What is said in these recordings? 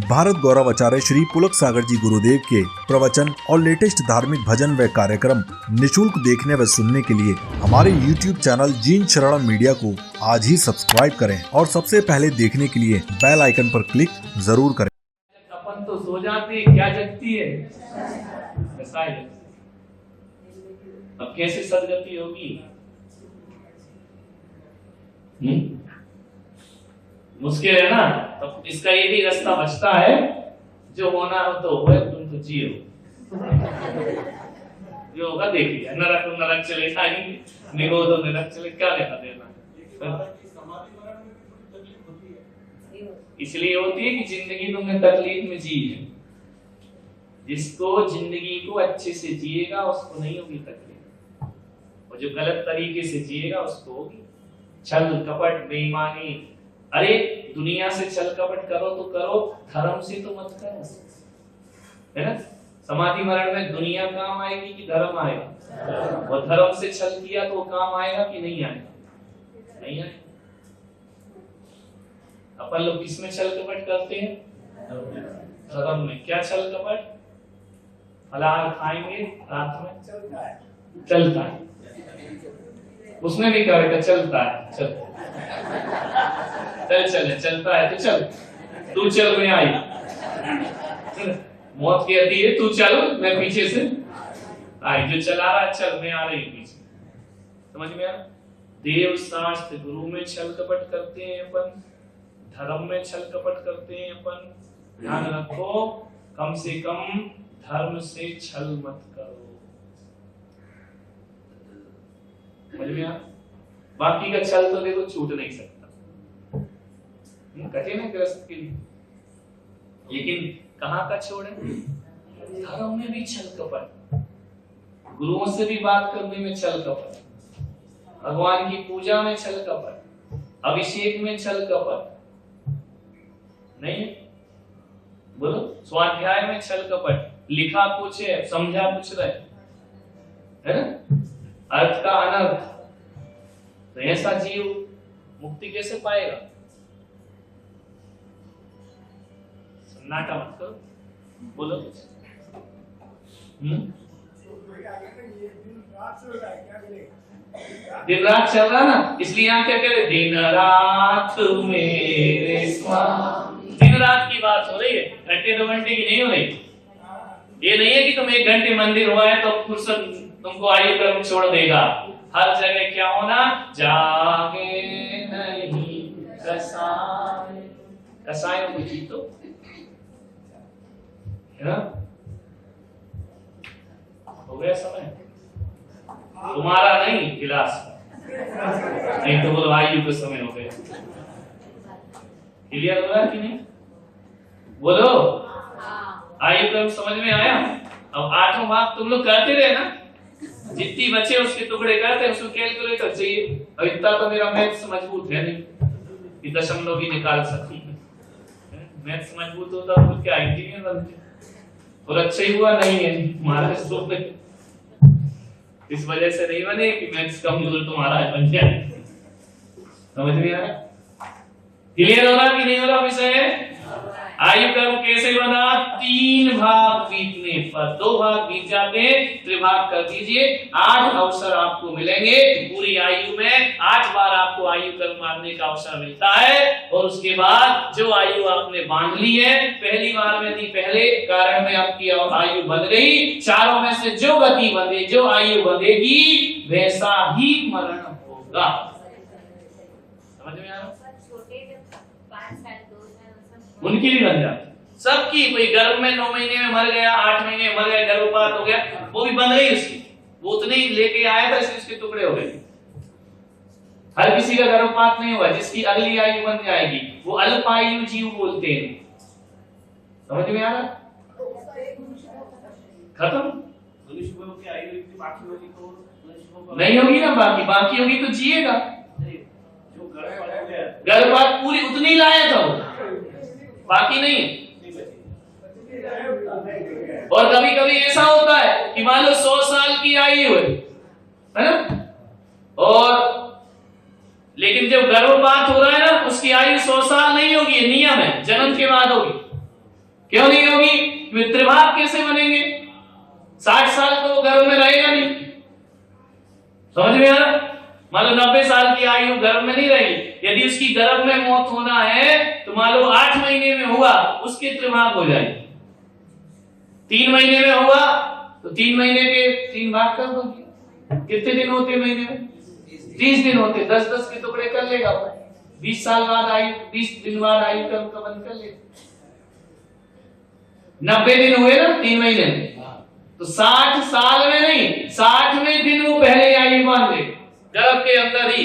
भारत गौरव आचार्य श्री पुलक सागर जी गुरुदेव के प्रवचन और लेटेस्ट धार्मिक भजन व कार्यक्रम निशुल्क देखने व सुनने के लिए हमारे YouTube चैनल जीन शरण मीडिया को आज ही सब्सक्राइब करें और सबसे पहले देखने के लिए बेल आइकन पर क्लिक जरूर करें। अपन तो सो जाते, क्या जगती है? अब कैसे सदगति होगी? मुश्किल है ना। तो इसका ये भी रास्ता बचता है, जो होना हो तो हो, तुम तो जियो, जो होगा देख लिया। नरक चले जाएंगे, निरोध नरक चले, क्या लेना देना। इसलिए होती है कि जिंदगी तुमने तकलीफ में जी है। जिसको जिंदगी को अच्छे से जिएगा उसको नहीं होगी तकलीफ, और जो गलत तरीके से जिएगा उसको होगी। छल कपट बेईमानी, अरे दुनिया से छल कपट करो तो करो, धर्म से तो मत करो, है ना। समाधि मरण में दुनिया काम आएगी कि धर्म आएगा? और धर्म से छल किया तो काम आएगा कि नहीं आएगा? नहीं आएगा। अपन लोग किसमें छल कपट करते हैं? धर्म में। क्या छल कपट? फलाहार खाएंगे रात में, चलता है, उसमें भी करेगा, चलता है, चलता चलता है तो चल, तू चल मैं आई। मौत कहती है तू चल, मैं पीछे से आई, जो चला रहा चल, मैं आ रही पीछे। समझ में आ? देव शास्त्र गुरु में छल कपट करते हैं अपन, धर्म में छल कपट करते हैं अपन। ध्यान रखो, कम से कम धर्म से छल मत करो। समझ में आ? बाकी का छल तो देखो छूट नहीं सकता, कठिन है गृहस्थ के लिए। लेकिन कहाँ का छोड़े? धर्म में भी छल कपट, गुरुओं से भी बात करने में छल कपट, भगवान की पूजा में छल कपट, अभिषेक में छल कपट नहीं। बोलो, स्वाध्याय में छल कपट, लिखा कुछ है समझा कुछ रहे, है ना, अर्थ का अनर्थ। तो ऐसा जीव मुक्ति कैसे पाएगा? सन्नाटा मत करो, बोलो कुछ। दिन रात चल रहा ना, इसलिए यहाँ क्या कह रहे? दिन रात मेरे स्वामी। दिन रात की बात हो रही है, घंटे 2 घंटे की नहीं हो रही। ये नहीं है कि तुम 1 घंटे मंदिर हुआ है तो फुर्सत तुमको आयु कर्म छोड़ देगा। हर जगह क्या होना? जागे नहीं कसाय, कसाय को जीतो, है ना। हो गया समय तुम्हारा, नहीं गिलास नहीं तो बोलो आयु का समय हो गया। क्लियर हो रहा कि नहीं? बोलो, आयु कर्म समझ में आया? अब 8वां भाग तुम लोग करते रहे ना, जितनी बचे उसके टुकड़े करते हैं, उसको कैलकुलेटर चाहिए। अब इतना तो मेरा मैथ्स मजबूत है नहीं कि दशमलव भी निकाल सकती है। मैथ्स मजबूत होता तो क्या इंजीनियर बनते। और अच्छा ही हुआ नहीं है महाराज, तो इस वजह से नहीं बने कि मैथ्स कमजोर तुम्हारा है, बन जाए। समझ में आया? क्लियर हो रहा कि नहीं हो रहा विषय? आयु कर्म कैसे बना? 3 भाग बीतने पर, 2 भाग बीत जाते हैं, त्रिभाग कर दीजिए। 8 अवसर आपको मिलेंगे पूरी आयु में। 8 बार आपको आयु कर्म मारने का अवसर मिलता है। और उसके बाद जो आयु आपने बांध ली है, पहली बार में थी पहले कारण में आपकी आयु बंध गई। चारों में से जो गति बंधे, जो आयु बंधेगी, वैसा ही मरण होगा। समझ में आ रहा? उनकी भी बन जाती, सबकी। कोई गर्भ में 9 महीने में मर गया, 8 महीने में मर गया, गर्भपात हो गया, वो भी बन गई उसकी। वो उतने ही लेके आया था इसलिए उसके टुकड़े हो गए। हर किसी का गर्भपात नहीं हुआ, जिसकी अगली आयु बन जाएगी वो अल्पायु जीव बोलते हैं। समझ में आ रहा? खत्म नहीं होगी ना, बाकी होगी तो जिएगा। गर्भपात पूरी उतनी लाया था वो, बाकी नहीं। और कभी कभी ऐसा होता है कि मान लो 100 साल की आयु है ना, और लेकिन जब गर्भपात हो रहा है ना, उसकी आयु 100 साल नहीं होगी, नियम है, जन्म के बाद होगी। क्यों नहीं होगी? वे त्रिभाग कैसे बनेंगे? 60 साल तो वो गर्भ में रहेगा नहीं। समझ में आ रहा? मान लो 90 साल की आयु गर्भ में नहीं रहेगी। यदि उसकी गर्भ में मौत होना है तो मान लो 8 महीने में हुआ, उसके त्रिभाग हो जाएंगे। 3 महीने में हुआ तो 3 महीने के 3 भाग कर दो। कितने दिन होते महीने में? 30 दिन होते। 10-10 के टुकड़े कर लेगा। 20 साल बाद आयु, 20 दिन बाद आयु का बंद कर लेगा। 90 दिन हुए ना 3 महीने में, तो 60 साल में नहीं, 60वें दिन वो पहले आयु बांध ले गर्भ के अंदर ही।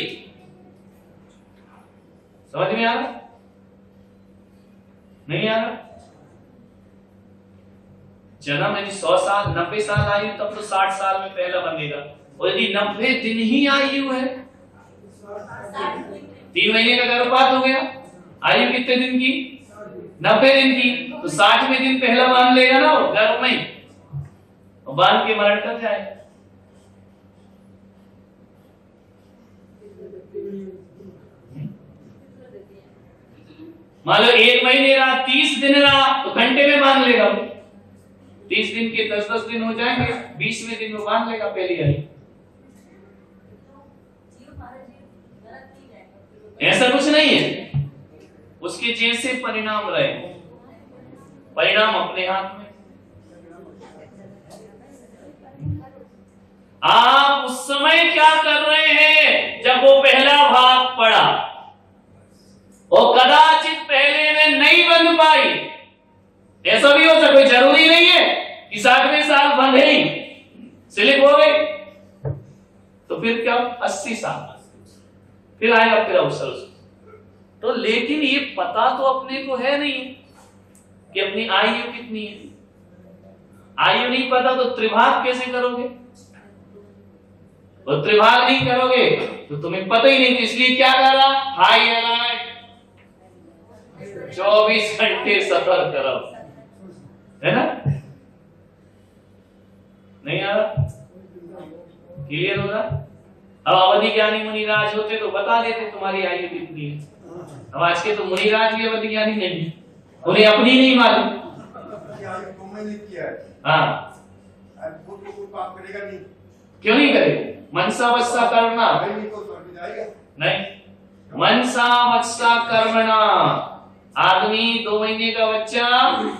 समझ में आ रहा? नहीं आ रहा? जन्म यदि 100 साल 90 साल आयु, तब तो 60 साल में पहला बनेगा। और यदि 90 दिन ही आयु है, 3 महीने का गर्भपात हो गया, आयु कितने दिन की? 90 दिन की, तो 60वें दिन पहला बांध लेगा ना वो गर्भ में, और बांध के मरण कर जाए। मान लो 1 महीने रहा, 30 दिन रहा, तो घंटे में बांध लेगा। 30 दिन के 10-10 दिन हो जाएंगे, 20वें दिन में बांध लेगा पहली आयु। ऐसा कुछ नहीं है, उसके जैसे परिणाम रहे, परिणाम अपने हाथ में। आप उस समय क्या कर रहे हैं जब वो पहला भाग पड़ा, और कदाचित पहले में नहीं बन पाई। ऐसा भी हो सकता, कोई जरूरी नहीं है कि 60वें साल बंधे ही स्लिप हो गई, तो फिर क्या 80 साल फिर आएगा फिर अवसर। तो लेकिन ये पता तो अपने को है नहीं कि अपनी आयु कितनी है। आयु नहीं पता तो त्रिभाग कैसे करोगे? और त्रिभाग नहीं करोगे तो तुम्हें पता ही नहीं। इसलिए क्या करा? हाई अलर्ट, 24 घंटे सफर करो, है ना? नहीं आ रहा? क्लियर हो रहा? अब अवधि ज्ञानी मुनिराज होते तो बता देते तुम्हारी आयु कितनी है। अब आज के तो मुनिराज भी अवधि ज्ञानी नहीं, उन्हें अपनी नहीं मालूम। हाँ, क्यों नहीं करेगा? मनसा वत्सा कर्मणा नहीं, मनसा वत्सा कर्मणा। आदमी 2 महीने का बच्चा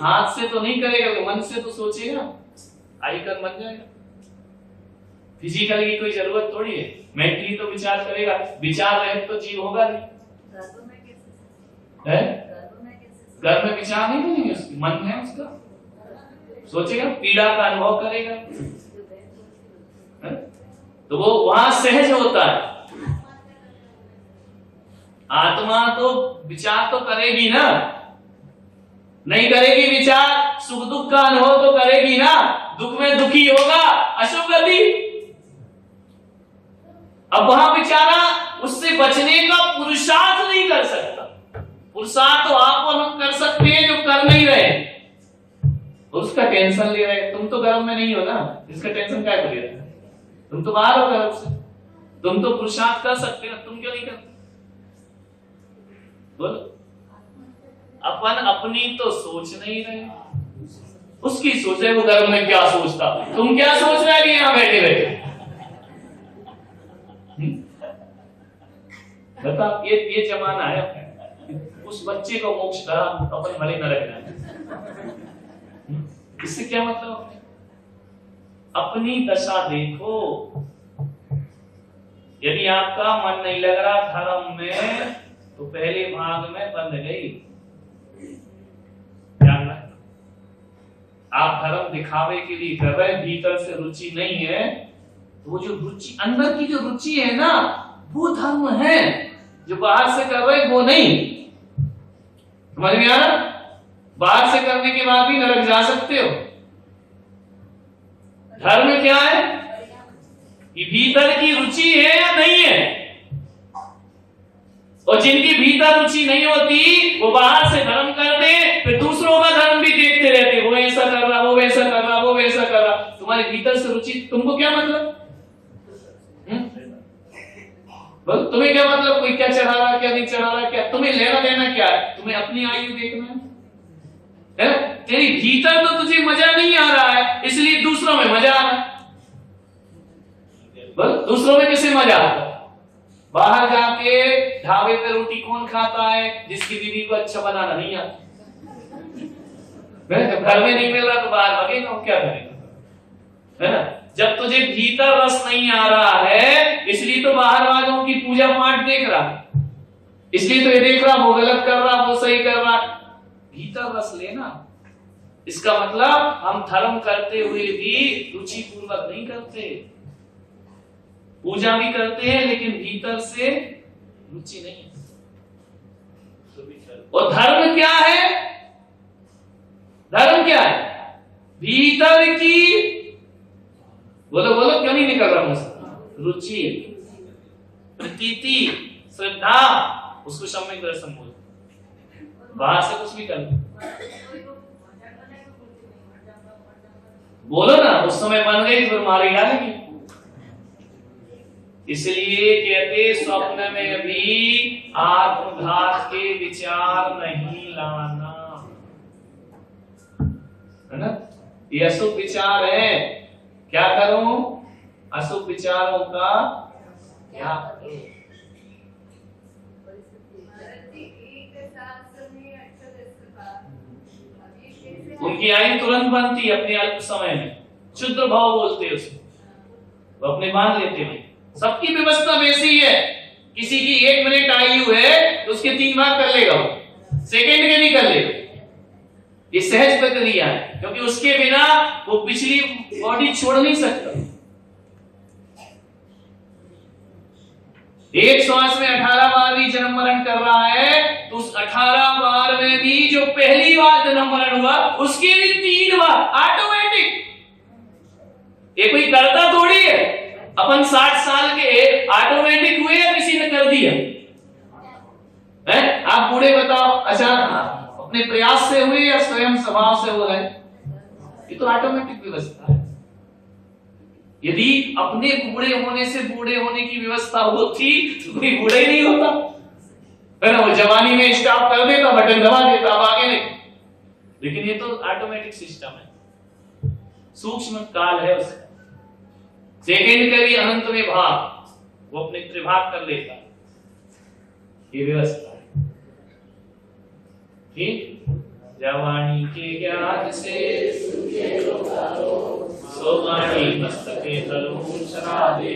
हाथ से तो नहीं करेगा, तो मन से तो सोचेगा, आयकर बन जाएगा। फिजिकल की कोई जरूरत थोड़ी है, मेंटली तो विचार करेगा। विचार रहे तो जीव होगा नहीं है? घर में विचार नहीं करेंगे, उसकी मन है उसका, सोचेगा, पीड़ा का अनुभव करेगा, है? तो वो वहां सहज होता है। आत्मा तो विचार तो करेगी ना, नहीं करेगी विचार? सुख दुख का अनुभव तो करेगी ना, दुख में दुखी होगा, अशुभ गति। अब वहां बेचारा उससे बचने का पुरुषार्थ नहीं कर सकता। पुरुषार्थ तो आप और हम कर सकते हैं जो कर नहीं रहे, उसका टेंशन ले रहे। तुम तो गर्भ में नहीं हो ना, इसका टेंशन क्या ले रहे? तुम तो बाहर हो गर्भ से, तुम तो पुरुषार्थ कर सकते हो, तुम क्यों नहीं करते? बोलो। अपन अपनी तो सोच नहीं रहे, उसकी सोचे। वो गर्भ में क्या सोचता, तुम क्या सोच रहे हैं यहां बैठे बैठे? बता, ये जमाना है, उस बच्चे को मोक्ष करा, अपन भले न रखना। इससे क्या मतलब? अपनी दशा देखो। यदि आपका मन नहीं लग रहा धर्म में, तो पहले भाग में बंद गई। जानना, आप धर्म दिखावे के लिए कर रहे, भीतर से रुचि नहीं है, तो वो जो रुचि अंदर की जो रुचि है ना, वो धर्म है। जो बाहर से कर रहे वो नहीं। समझ में आ रहा? बाहर से करने के बाद भी नरक जा सकते हो। धर्म क्या है कि भीतर की रुचि है या नहीं है। और जिनकी भीतर रुचि नहीं होती वो बाहर से धर्म कर दे, फिर दूसरों का धर्म भी देखते रहते, वो ऐसा कर रहा, वो वैसा कर रहा, वो वैसा कर रहा। तुम्हारे भीतर से रुचि, तुमको क्या मतलब? तुम्हें क्या मतलब कोई क्या चढ़ा रहा, क्या नहीं चढ़ा रहा, क्या तुम्हें लेना देना क्या है? तुम्हें अपनी आयु देखना है? तेरी भीतर तो तुझे मजा नहीं आ रहा है, इसलिए दूसरों में मजा आ रहा है। बोल, दूसरों में कैसे मजा आता है? बाहर जाके ढाबे पे रोटी कौन खाता है जिसकी बीवी को अच्छा बनाना नहीं आता? जब घर में नहीं मिल रहा तो बाहर भागेगा, क्या करेगा? है ना? जब तुझे भीतर रस नहीं आ रहा है, इसलिए तो बाहर वालों की पूजा पाठ देख रहा है, इसलिए तो ये देख रहा वो गलत कर रहा वो सही कर रहा। भीतर रस लेना, इसका मतलब हम धर्म करते हुए भी रुचि पूर्वक नहीं करते, पूजा भी करते हैं लेकिन भीतर से रुचि नहीं है। और धर्म क्या है? धर्म क्या है? भीतर की, बोलो बोलो, क्यों नहीं निकल रहा मुझसे? रुचि, प्रतीति, श्रद्धा, उसको सम्यक दर्शन बोलो। बाहर से कुछ भी कर बोलो ना, उस समय बन गई फिर मारे डालेंगे। इसलिए कहते स्वप्न में भी आत्मघात के विचार नहीं लाना, है ना? ये अशुभ विचार है, क्या करूं? अशुभ विचारों का क्या करूं? उनकी आयु तुरंत बनती है अपने अल्प समय में, शुद्ध भाव बोलते उसे, वो अपने मान लेते हैं। सबकी व्यवस्था वैसी है, किसी की 1 मिनट आयु है तो उसके 3 बार कर लेगा, सेकंड के भी कर लेगा। ये सहज प्रक्रिया है, क्योंकि उसके बिना वो पिछली बॉडी छोड़ नहीं सकता। एक श्वास में 18 बार भी जन्म मरण कर रहा है तो उस 18 बार में भी जो पहली बार जन्म मरण हुआ उसके भी 3 बार ऑटोमेटिक। ये कोई करता थोड़ी है, अपन 60 साल के ऑटोमेटिक हुए या किसी ने कर दिया है? आप बूढ़े बताओ, अच्छा अपने प्रयास से हुए या स्वयं स्वभाव से हो रहे? ये तो ऑटोमेटिक व्यवस्था है। यदि अपने बूढ़े होने से बूढ़े होने की व्यवस्था होती तो कोई बूढ़ा ही नहीं होता, है ना? वो जवानी में स्टॉप कर देता, बटन दबा देता, अब आगे नहीं। लेकिन ये तो ऑटोमेटिक सिस्टम है, सूक्ष्म काल है उसका, सेकंड के लिए अनंत में भाग, वो अपने त्रिभाग कर लेता, ये व्यवस्था है। ठीक? जवानी के ज्ञान से सोवाणी मस्तके तलु शराबे